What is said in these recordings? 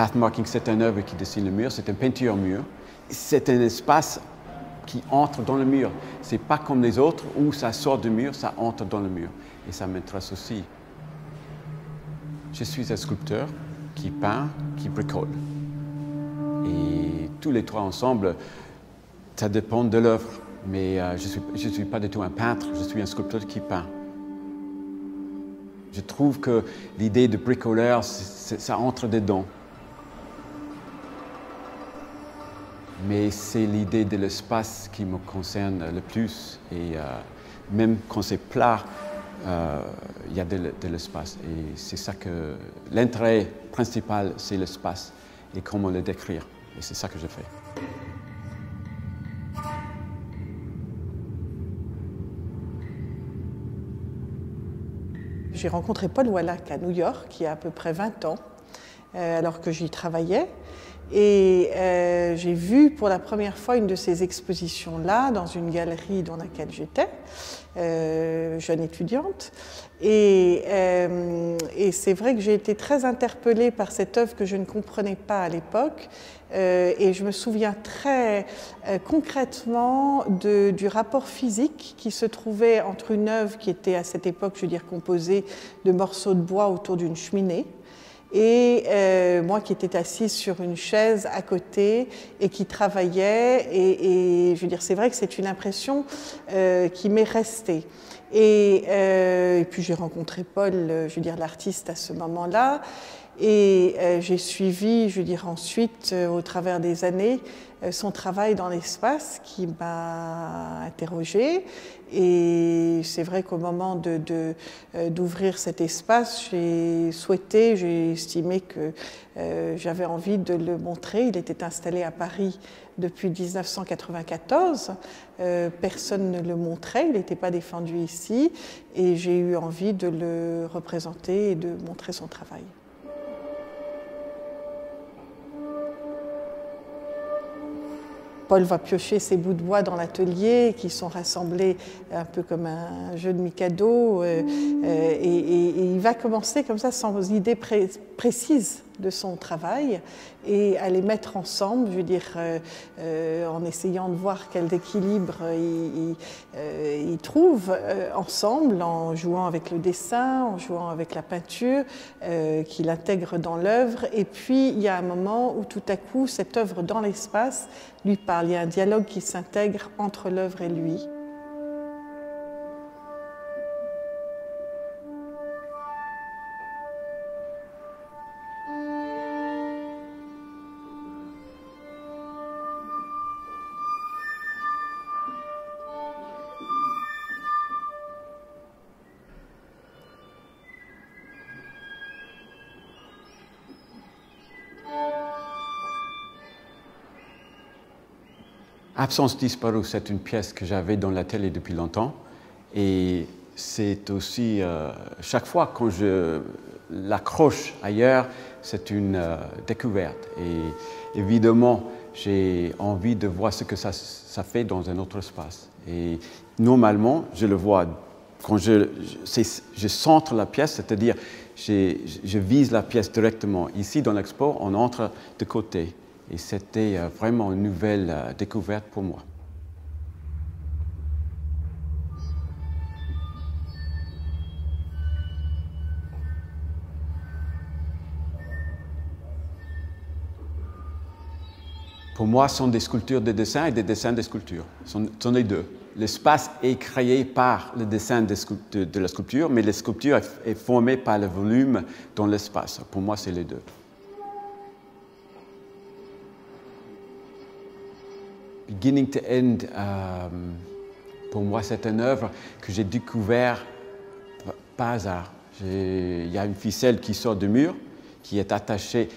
Pathmarking, c'est une œuvre qui dessine le mur, c'est une peinture mur. C'est un espace qui entre dans le mur. Ce n'est pas comme les autres où ça sort du mur, ça entre dans le mur. Et ça m'intéresse aussi. Je suis un sculpteur qui peint, qui bricole. Et tous les trois ensemble, ça dépend de l'œuvre. Mais je ne suis pas du tout un peintre, je suis un sculpteur qui peint. Je trouve que l'idée de bricoleur, ça entre dedans. Mais c'est l'idée de l'espace qui me concerne le plus. Et même quand c'est plat, il y a de l'espace. Et c'est ça que l'intérêt principal, c'est l'espace et comment le décrire. Et c'est ça que je fais. J'ai rencontré Paul Wallach à New York il y a à peu près 20 ans, alors que j'y travaillais. Et j'ai vu pour la première fois une de ces expositions-là dans une galerie dans laquelle j'étais, jeune étudiante. Et c'est vrai que j'ai été très interpellée par cette œuvre que je ne comprenais pas à l'époque. Et je me souviens très concrètement du rapport physique qui se trouvait entre une œuvre qui était à cette époque, je veux dire, composée de morceaux de bois autour d'une cheminée, et moi qui étais assise sur une chaise à côté et qui travaillait, et je veux dire, c'est vrai que c'est une impression qui m'est restée. Et puis j'ai rencontré Paul, je veux dire, l'artiste à ce moment-là, et j'ai suivi, je veux dire, ensuite, au travers des années, son travail dans l'espace qui m'a interrogée. Et c'est vrai qu'au moment d'ouvrir cet espace, j'ai estimé que j'avais envie de le montrer. Il était installé à Paris depuis 1994. Personne ne le montrait, il n'était pas défendu ici. Et j'ai eu envie de le représenter et de montrer son travail. Paul va piocher ces bouts de bois dans l'atelier qui sont rassemblés un peu comme un jeu de Mikado, et il va commencer comme ça sans idée précise de son travail et à les mettre ensemble, je veux dire, en essayant de voir quel équilibre il trouve ensemble, en jouant avec le dessin, en jouant avec la peinture, qu'il intègre dans l'œuvre. Et puis il y a un moment où tout à coup cette œuvre dans l'espace lui parle. Il y a un dialogue qui s'intègre entre l'œuvre et lui. Absence disparue, c'est une pièce que j'avais dans l'atelier depuis longtemps. Et c'est aussi, chaque fois que je l'accroche ailleurs, c'est une découverte. Et évidemment, j'ai envie de voir ce que ça fait dans un autre espace. Et normalement, je le vois quand je centre la pièce, c'est-à-dire je vise la pièce directement. Ici, dans l'expo, on entre de côté. Et c'était vraiment une nouvelle découverte pour moi. Pour moi, ce sont des sculptures de dessin et des dessins de sculpture. Ce sont les deux. L'espace est créé par le dessin de la sculpture, mais la sculpture est formée par le volume dans l'espace. Pour moi, c'est les deux. Beginning to End, pour moi, c'est une œuvre que j'ai découverte par hasard. Il y a une ficelle qui sort du mur, qui est attachée.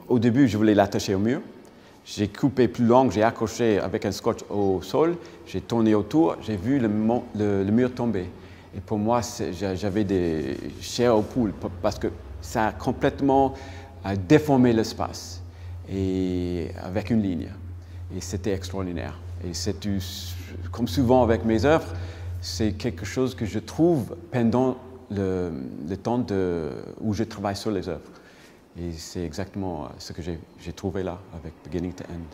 Au début, je voulais l'attacher au mur. J'ai coupé plus long, j'ai accroché avec un scotch au sol, j'ai tourné autour, j'ai vu le mur tomber. Et pour moi, j'avais des chairs aux poules parce que ça a complètement déformé l'espace et avec une ligne. Et c'était extraordinaire. Et c'est comme souvent avec mes œuvres, c'est quelque chose que je trouve pendant le temps où je travaille sur les œuvres. Et c'est exactement ce que j'ai trouvé là avec Beginning to End.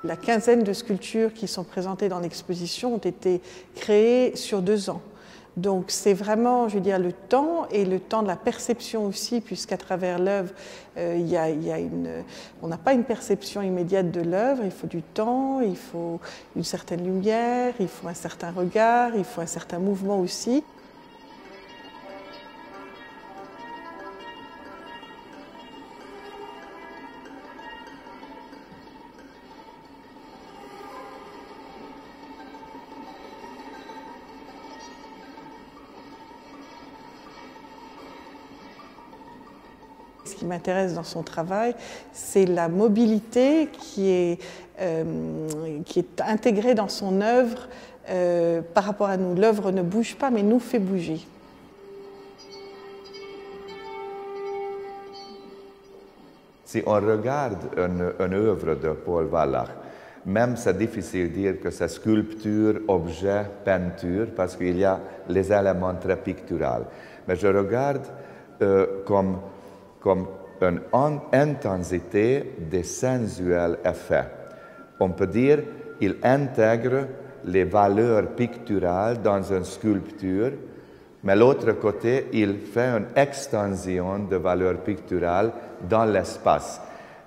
La quinzaine de sculptures qui sont présentées dans l'exposition ont été créées sur 2 ans. Donc c'est vraiment, je veux dire, le temps et le temps de la perception aussi, puisqu'à travers l'œuvre, on n'a pas une perception immédiate de l'œuvre, il faut du temps, il faut une certaine lumière, il faut un certain regard, il faut un certain mouvement aussi. Ce qui m'intéresse dans son travail, c'est la mobilité qui est intégrée dans son œuvre par rapport à nous. L'œuvre ne bouge pas, mais nous fait bouger. Si on regarde une œuvre de Paul Wallach, même c'est difficile de dire que c'est sculpture, objet, peinture, parce qu'il y a les éléments très picturaux. Mais je regarde comme une intensité des sensuels effets. On peut dire qu'il intègre les valeurs picturales dans une sculpture, mais l'autre côté, il fait une extension de valeurs picturales dans l'espace.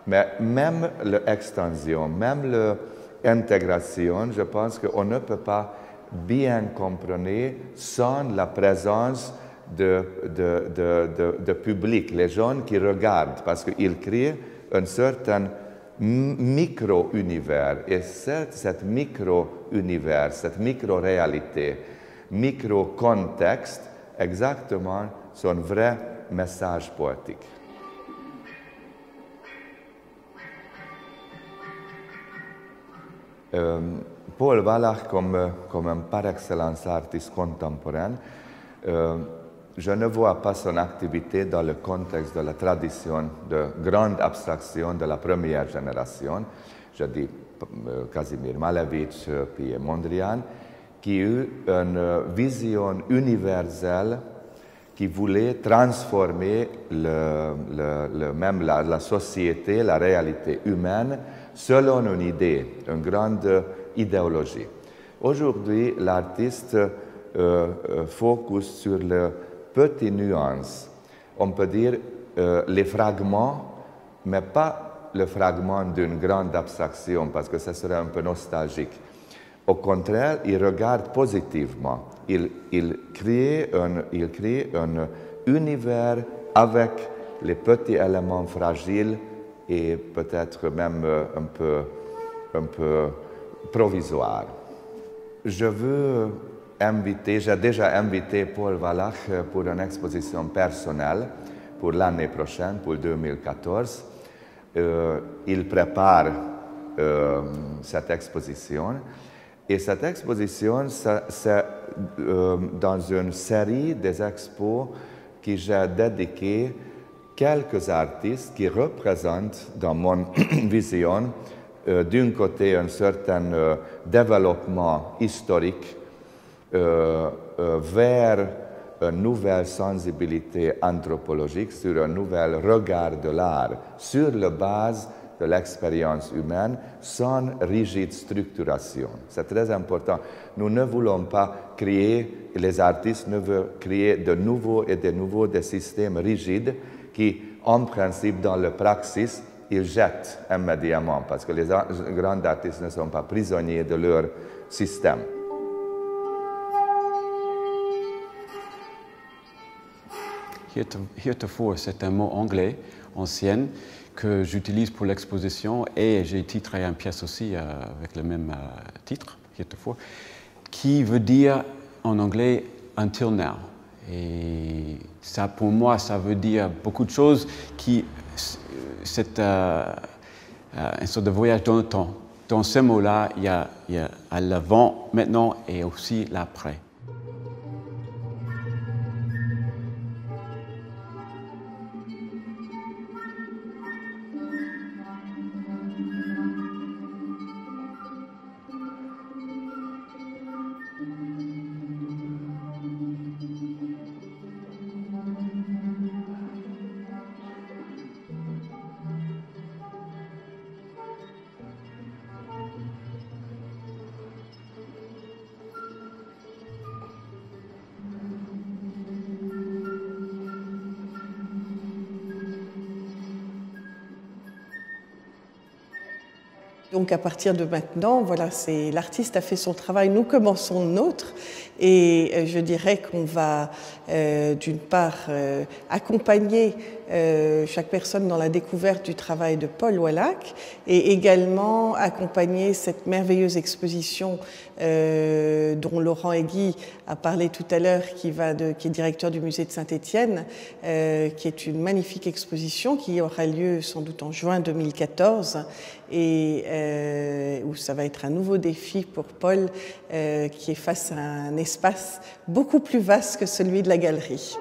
Mais même l'extension, même l'intégration, je pense qu'on ne peut pas bien comprendre sans la présence de public, les gens qui regardent, parce qu'ils créent un certain micro-univers. Et cet micro-univers, cette micro-réalité, micro-contexte, exactement son vrai message poétique. Paul Wallach, comme un par excellence artiste contemporain, je ne vois pas son activité dans le contexte de la tradition de grande abstraction de la première génération. Je dis Kazimir Malevich puis Mondrian, qui eut une vision universelle qui voulait transformer même la société, la réalité humaine, selon une idée, une grande idéologie. Aujourd'hui, l'artiste focus sur les petites nuances. On peut dire les fragments, mais pas le fragment d'une grande abstraction, parce que ça serait un peu nostalgique. Au contraire, il regarde positivement. Il crée un univers avec les petits éléments fragiles et peut-être même un peu provisoires. Je veux inviter, j'ai déjà invité Paul Wallach pour une exposition personnelle pour l'année prochaine, pour 2014. Il prépare cette exposition. Et cette exposition, c'est dans une série des expos que j'ai dédié quelques artistes qui représentent, dans mon vision, d'un côté un certain développement historique vers une nouvelle sensibilité anthropologique, sur un nouvel regard de l'art, sur la base de l'expérience humaine, sans rigide structuration. C'est très important. Nous ne voulons pas créer, les artistes ne veulent créer de nouveaux et de nouveaux des systèmes rigides qui, en principe, dans le praxis, ils jettent immédiatement, parce que les grands artistes ne sont pas prisonniers de leur système. Heretofore, c'est un mot anglais ancien que j'utilise pour l'exposition et j'ai titré une pièce aussi avec le même titre, heretofore, qui veut dire en anglais « until now ». Et ça, pour moi, ça veut dire beaucoup de choses c'est une sorte de voyage dans le temps. Dans ce mot-là, il y a à l'avant, maintenant et aussi l'après. Donc à partir de maintenant, voilà, l'artiste a fait son travail, nous commençons le nôtre et je dirais qu'on va d'une part accompagner chaque personne dans la découverte du travail de Paul Wallack et également accompagner cette merveilleuse exposition dont Laurent Egui a parlé tout à l'heure, qui est directeur du musée de Saint-Étienne, qui est une magnifique exposition qui aura lieu sans doute en juin 2014 et où ça va être un nouveau défi pour Paul qui est face à un espace beaucoup plus vaste que celui de la galerie.